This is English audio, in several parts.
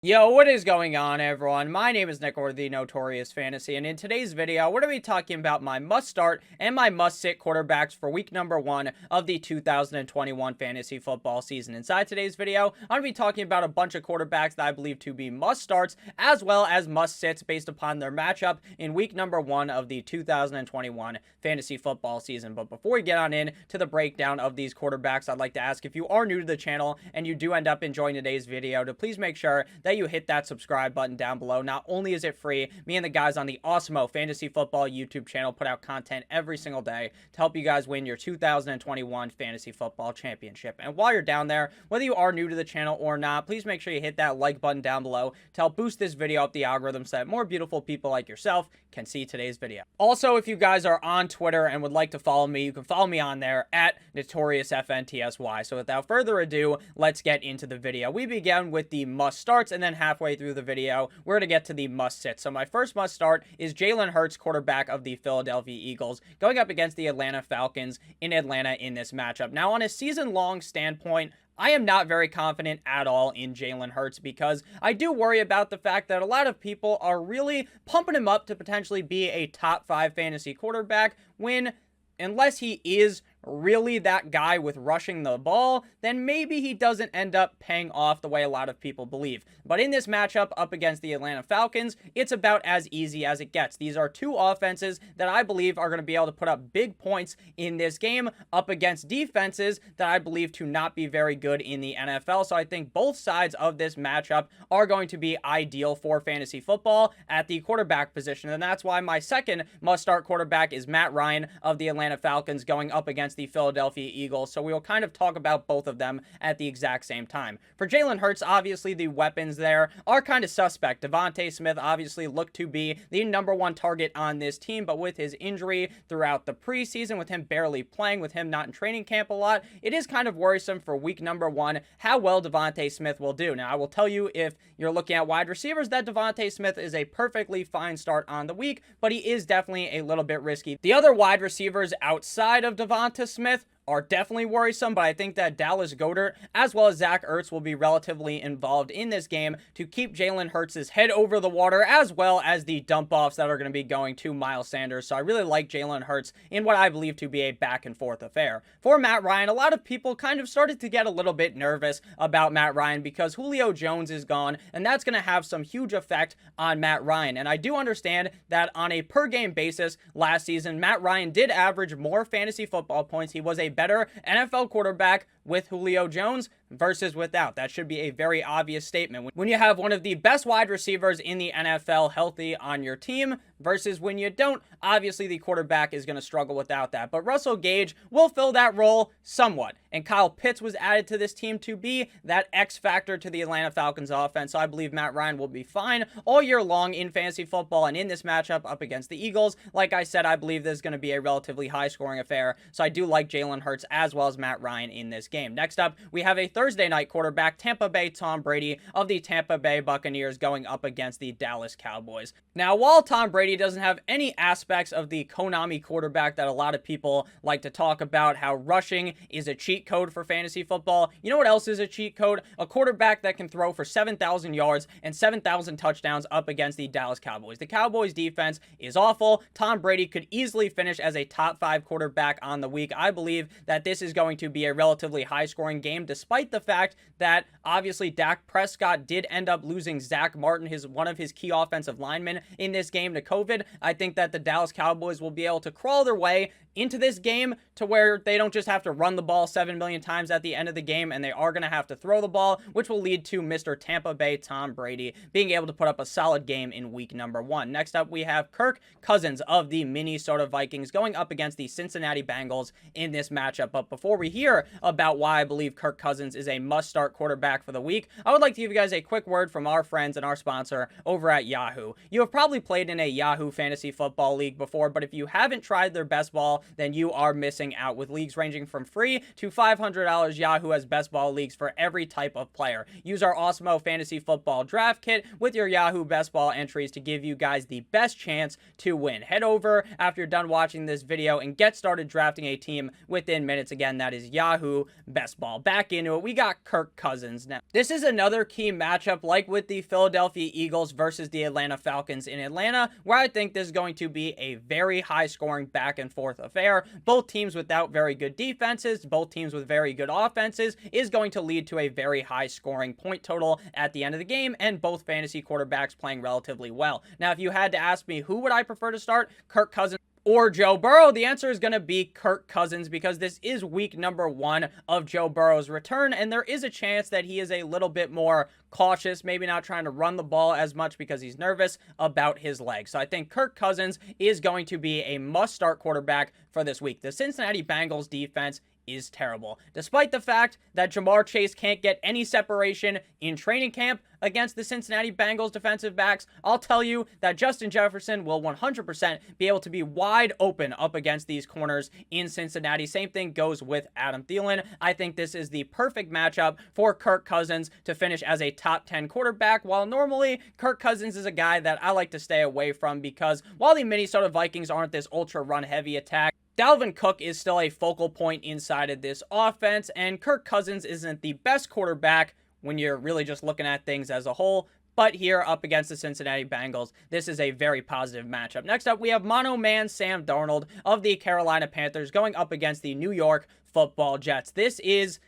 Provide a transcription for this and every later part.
Yo, what is going on, everyone? My name is Nick, or the Notorious Fantasy, and in today's video, we're going to be talking about my must-start and my must-sit quarterbacks for week number 1 of the 2021 fantasy football season. Inside today's video, I'm going to be talking about a bunch of quarterbacks that I believe to be must-starts, as well as must-sits based upon their matchup in week number 1 of the 2021 fantasy football season. But before we get on in to the breakdown of these quarterbacks, I'd like to ask, if you are new to the channel and you do end up enjoying today's video, to please make sure that you hit that subscribe button down below. Not only is it free, me and the guys on the Awesemo Fantasy Football YouTube channel put out content every single day to help you guys win your 2021 Fantasy Football Championship. And while you're down there, whether you are new to the channel or not, please make sure you hit that like button down below to help boost this video up the algorithm so that more beautiful people like yourself can see today's video. Also, if you guys are on Twitter and would like to follow me, you can follow me on there at NotoriousFNTSY. So without further ado, let's get into the video. We begin with the must starts, and then halfway through the video, we're going to get to the must sit. So my first must start is Jalen Hurts, quarterback of the Philadelphia Eagles, going up against the Atlanta Falcons in Atlanta in this matchup. Now, on a season-long standpoint, I am not very confident at all in Jalen Hurts, because I do worry about the fact that a lot of people are really pumping him up to potentially be a top 5 fantasy quarterback when, unless he is really that guy with rushing the ball, then maybe he doesn't end up paying off the way a lot of people believe. But in this matchup up against the Atlanta Falcons, it's about as easy as it gets. These are two offenses that I believe are going to be able to put up big points in this game up against defenses that I believe to not be very good in the NFL. So I think both sides of this matchup are going to be ideal for fantasy football at the quarterback position. And that's why my second must-start quarterback is Matt Ryan of the Atlanta Falcons, going up against the Philadelphia Eagles. So we will kind of talk about both of them at the exact same time. For Jalen Hurts, obviously the weapons there are kind of suspect. Devontae Smith obviously looked to be the #1 target on this team, but with his injury throughout the preseason, with him barely playing, with him not in training camp a lot, it is kind of worrisome for week number 1 how well Devontae Smith will do. Now, I will tell you, if you're looking at wide receivers, that Devontae Smith is a perfectly fine start on the week, but he is definitely a little bit risky. The other wide receivers outside of Devontae Smith are definitely worrisome, but I think that Dallas Goedert as well as Zach Ertz will be relatively involved in this game to keep Jalen Hurts' head over the water, as well as the dump-offs that are going to be going to Miles Sanders. So I really like Jalen Hurts in what I believe to be a back-and-forth affair. For Matt Ryan, a lot of people kind of started to get a little bit nervous about Matt Ryan because Julio Jones is gone, and that's going to have some huge effect on Matt Ryan. And I do understand that on a per-game basis last season, Matt Ryan did average more fantasy football points. He was a better NFL quarterback with Julio Jones versus without. That should be a very obvious statement. When you have one of the best wide receivers in the NFL healthy on your team versus when you don't, obviously the quarterback is going to struggle without that. But Russell Gage will fill that role somewhat. And Kyle Pitts was added to this team to be that X factor to the Atlanta Falcons offense. So I believe Matt Ryan will be fine all year long in fantasy football. And in this matchup up against the Eagles, like I said, I believe this is going to be a relatively high scoring affair. So I do like Jalen Hurts as well as Matt Ryan in this game. Next up, we have a Thursday night quarterback, Tampa Bay Tom Brady of the Tampa Bay Buccaneers, going up against the Dallas Cowboys. Now, while Tom Brady doesn't have any aspects of the Konami quarterback that a lot of people like to talk about, how rushing is a cheat code for fantasy football, you know what else is a cheat code? A quarterback that can throw for 7,000 yards and 7,000 touchdowns up against the Dallas Cowboys. The Cowboys defense is awful. Tom Brady could easily finish as a top 5 quarterback on the week. I believe that this is going to be a relatively high-scoring game, despite the fact that obviously Dak Prescott did end up losing Zach Martin, one of his key offensive linemen, in this game to COVID. I think that the Dallas Cowboys will be able to crawl their way into this game to where they don't just have to run the ball 7 million times at the end of the game, and they are going to have to throw the ball, which will lead to Mr. Tampa Bay Tom Brady being able to put up a solid game in week number 1. Next up, we have Kirk Cousins of the Minnesota Vikings going up against the Cincinnati Bengals in this matchup. But before we hear about why I believe Kirk Cousins is a must-start quarterback for the week, I would like to give you guys a quick word from our friends and our sponsor over at Yahoo. You have probably played in a Yahoo Fantasy Football League before, but if you haven't tried their best ball, then you are missing out. With leagues ranging from free to $500 Yahoo has best ball leagues for every type of player. Use our Awesemo Fantasy Football Draft Kit with your Yahoo best ball entries to give you guys the best chance to win. Head over after you're done watching this video and get started drafting a team within minutes. Again, that is Yahoo best ball. Back into it, we got Kirk Cousins now. This is another key matchup like with the Philadelphia Eagles versus the Atlanta Falcons in Atlanta, where I think this is going to be a very high scoring back and forth affair. Both teams without very good defenses, both teams with very good offenses, is going to lead to a very high scoring point total at the end of the game, and both fantasy quarterbacks playing relatively well. Now, if you had to ask me who would I prefer to start, Kirk Cousins or Joe Burrow, the answer is going to be Kirk Cousins, because this is week number 1 of Joe Burrow's return, and there is a chance that he is a little bit more cautious, maybe not trying to run the ball as much because he's nervous about his legs. So I think Kirk Cousins is going to be a must-start quarterback for this week. The Cincinnati Bengals defense is terrible. Despite the fact that Jamar Chase can't get any separation in training camp against the Cincinnati Bengals defensive backs, I'll tell you that Justin Jefferson will 100% be able to be wide open up against these corners in Cincinnati. Same thing goes with Adam Thielen. I think this is the perfect matchup for Kirk Cousins to finish as a top 10 quarterback, while normally Kirk Cousins is a guy that I like to stay away from, because while the Minnesota Vikings aren't this ultra run heavy attack, Dalvin Cook is still a focal point inside of this offense, and Kirk Cousins isn't the best quarterback when you're really just looking at things as a whole. But here up against the Cincinnati Bengals, this is a very positive matchup. Next up, we have mono man Sam Darnold of the Carolina Panthers going up against the New York Football Jets. This is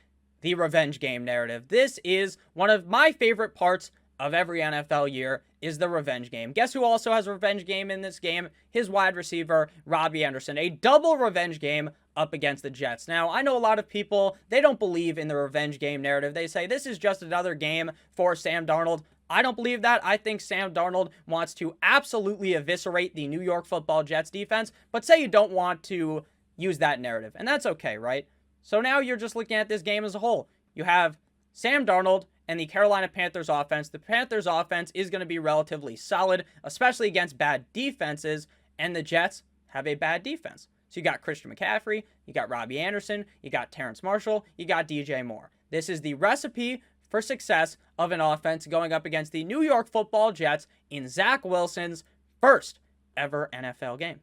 the revenge game narrative. This is one of my favorite parts of every NFL year, is the revenge game. Guess who also has a revenge game in this game? His wide receiver, Robbie Anderson. A double revenge game up against the Jets. Now, I know a lot of people, they don't believe in the revenge game narrative. They say this is just another game for Sam Darnold. I don't believe that. I think Sam Darnold wants to absolutely eviscerate the New York Football Jets defense, but say you don't want to use that narrative, and that's okay, right? So now you're just looking at this game as a whole. You have Sam Darnold and the Carolina Panthers offense. The Panthers offense is going to be relatively solid, especially against bad defenses, and the Jets have a bad defense. So you got Christian McCaffrey, you got Robbie Anderson, you got Terrence Marshall, you got DJ Moore. This is the recipe for success of an offense going up against the New York Football Jets in Zach Wilson's first ever NFL game.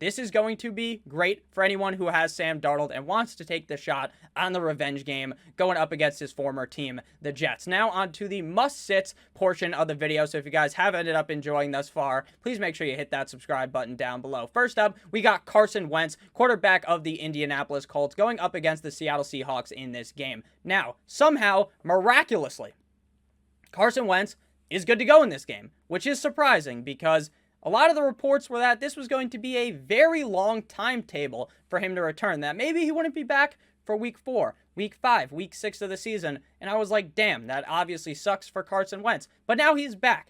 This is going to be great for anyone who has Sam Darnold and wants to take the shot on the revenge game going up against his former team, the Jets. Now on to the must-sits portion of the video. So if you guys have ended up enjoying thus far, please make sure you hit that subscribe button down below. First up, we got Carson Wentz, quarterback of the Indianapolis Colts, going up against the Seattle Seahawks in this game. Now, somehow, miraculously, Carson Wentz is good to go in this game, which is surprising because a lot of the reports were that this was going to be a very long timetable for him to return, that maybe he wouldn't be back for week 4, week 5, week 6 of the season. And I was like, damn, that obviously sucks for Carson Wentz. But now he's back.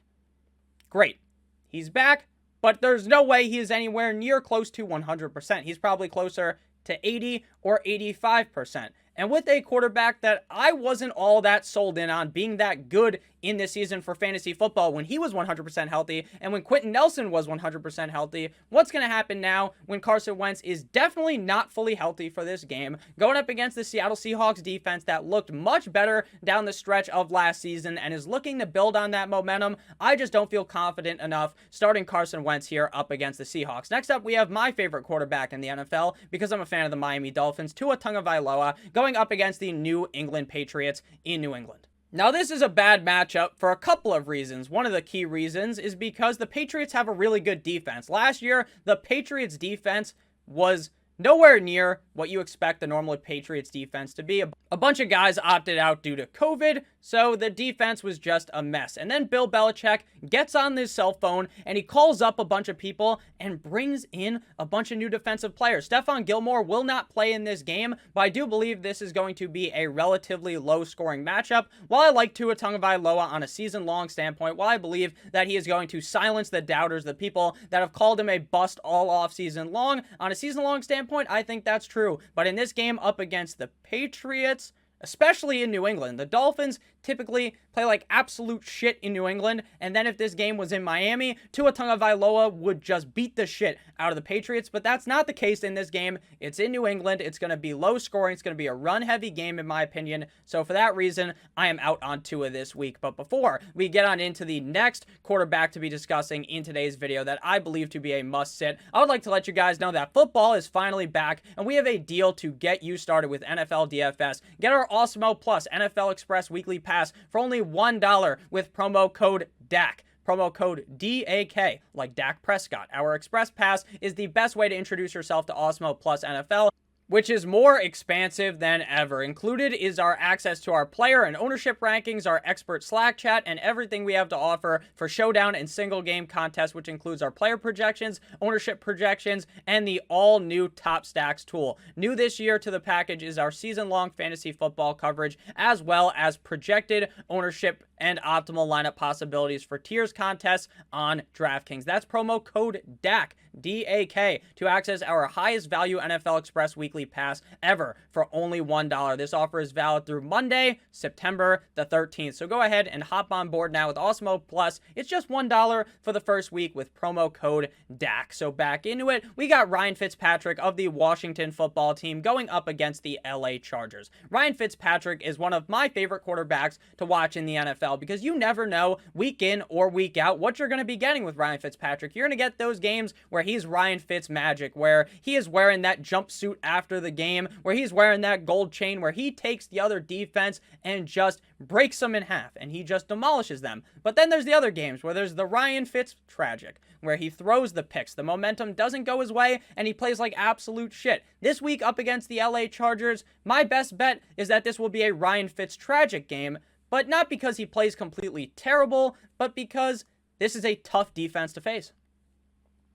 Great. He's back, but there's no way he is anywhere near close to 100%. He's probably closer to 80 or 85%. And with a quarterback that I wasn't all that sold in on being that good in this season for fantasy football when he was 100% healthy and when Quentin Nelson was 100% healthy, what's going to happen now when Carson Wentz is definitely not fully healthy for this game, going up against the Seattle Seahawks defense that looked much better down the stretch of last season and is looking to build on that momentum? I just don't feel confident enough starting Carson Wentz here up against the Seahawks. Next up, we have my favorite quarterback in the NFL because I'm a fan of the Miami Dolphins, Tua Tagovailoa, going up against the New England Patriots in New England. Now, this is a bad matchup for a couple of reasons. One of the key reasons is because the Patriots have a really good defense. Last year, the Patriots defense was nowhere near what you expect the normal Patriots defense to be. A bunch of guys opted out due to COVID, so the defense was just a mess. And then Bill Belichick gets on his cell phone and he calls up a bunch of people and brings in a bunch of new defensive players. Stephon Gilmore will not play in this game, but I do believe this is going to be a relatively low-scoring matchup. While I like Tua Tagovailoa on a season-long standpoint, while I believe that he is going to silence the doubters, the people that have called him a bust all off-season long, on a season-long standpoint, I think that's true. But in this game up against the Patriots, especially in New England. The Dolphins typically play like absolute shit in New England, and then if this game was in Miami, Tua Tagovailoa would just beat the shit out of the Patriots, but that's not the case in this game. It's in New England. It's going to be low scoring. It's going to be a run-heavy game, in my opinion, so for that reason, I am out on Tua this week. But before we get on into the next quarterback to be discussing in today's video that I believe to be a must-sit, I would like to let you guys know that football is finally back, and we have a deal to get you started with NFL DFS. Get our Awesemo Plus NFL Express Weekly Pass for only $1 with promo code DAK. Promo code DAK, like Dak Prescott. Our Express Pass is the best way to introduce yourself to Awesemo Plus NFL, which is more expansive than ever. Included is our access to our player and ownership rankings, our expert Slack chat, and everything we have to offer for showdown and single game contests, which includes our player projections, ownership projections, and the all-new Top Stacks tool. New this year to the package is our season-long fantasy football coverage, as well as projected ownership and optimal lineup possibilities for tiers contests on DraftKings. That's promo code DAK, DAK, to access our highest value NFL Express Weekly Pass ever for only $1. This offer is valid through Monday, September the 13th. So go ahead and hop on board now with Awesemo Plus. It's just $1 for the first week with promo code DAK. So back into it, we got Ryan Fitzpatrick of the Washington football team going up against the LA Chargers. Ryan Fitzpatrick is one of my favorite quarterbacks to watch in the NFL because you never know week in or week out what you're going to be getting with Ryan Fitzpatrick. You're going to get those games where he's Ryan Fitzmagic, where he is wearing that jumpsuit after the game, where he's wearing that gold chain, where he takes the other defense and just breaks them in half, and he just demolishes them. But then there's the other games where there's the Ryan Fitz tragic, where he throws the picks, the momentum doesn't go his way, and he plays like absolute shit. This week up against the LA Chargers, my best bet is that this will be a Ryan Fitz tragic game, but not because he plays completely terrible, but because this is a tough defense to face.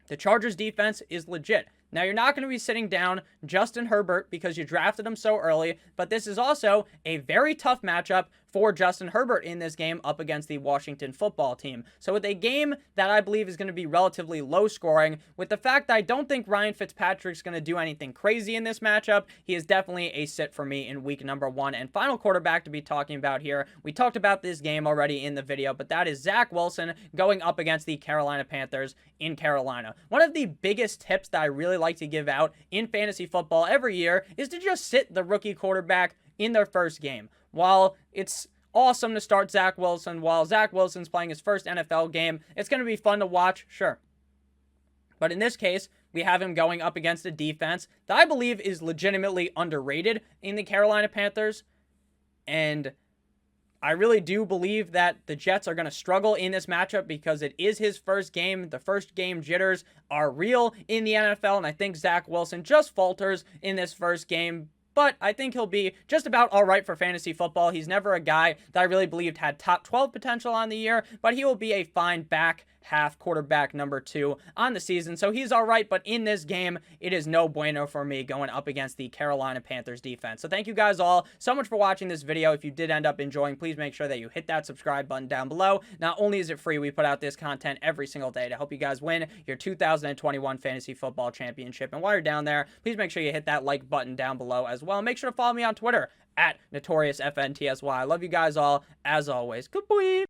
The Chargers defense is legit. Now, you're not going to be sitting down Justin Herbert because you drafted him so early, but this is also a very tough matchup for Justin Herbert in this game up against the Washington football team. So with a game that I believe is going to be relatively low scoring, with the fact that I don't think Ryan Fitzpatrick's going to do anything crazy in this matchup, he is definitely a sit for me in week number 1. And final quarterback to be talking about here, we talked about this game already in the video, but that is Zach Wilson going up against the Carolina Panthers in Carolina. One of the biggest tips that I really like to give out in fantasy football every year is to just sit the rookie quarterback in their first game. While it's awesome to start Zach Wilson, while Zach Wilson's playing his first NFL game, it's going to be fun to watch, sure. But in this case, we have him going up against a defense that I believe is legitimately underrated in the Carolina Panthers. And I really do believe that the Jets are going to struggle in this matchup because it is his first game. The first game jitters are real in the NFL, and I think Zach Wilson just falters in this first game. But I think he'll be just about all right for fantasy football. He's never a guy that I really believed had top 12 potential on the year, but he will be a fine back half quarterback number 2 on the season. So he's all right, but in this game, it is no bueno for me going up against the Carolina Panthers defense. So thank you guys all so much for watching this video. If you did end up enjoying, please make sure that you hit that subscribe button down below. Not only is it free, we put out this content every single day to help you guys win your 2021 Fantasy Football Championship. And while you're down there, please make sure you hit that like button down below as well. Make sure to follow me on Twitter at NotoriousFNTSY. I love you guys all, as always. Good boy.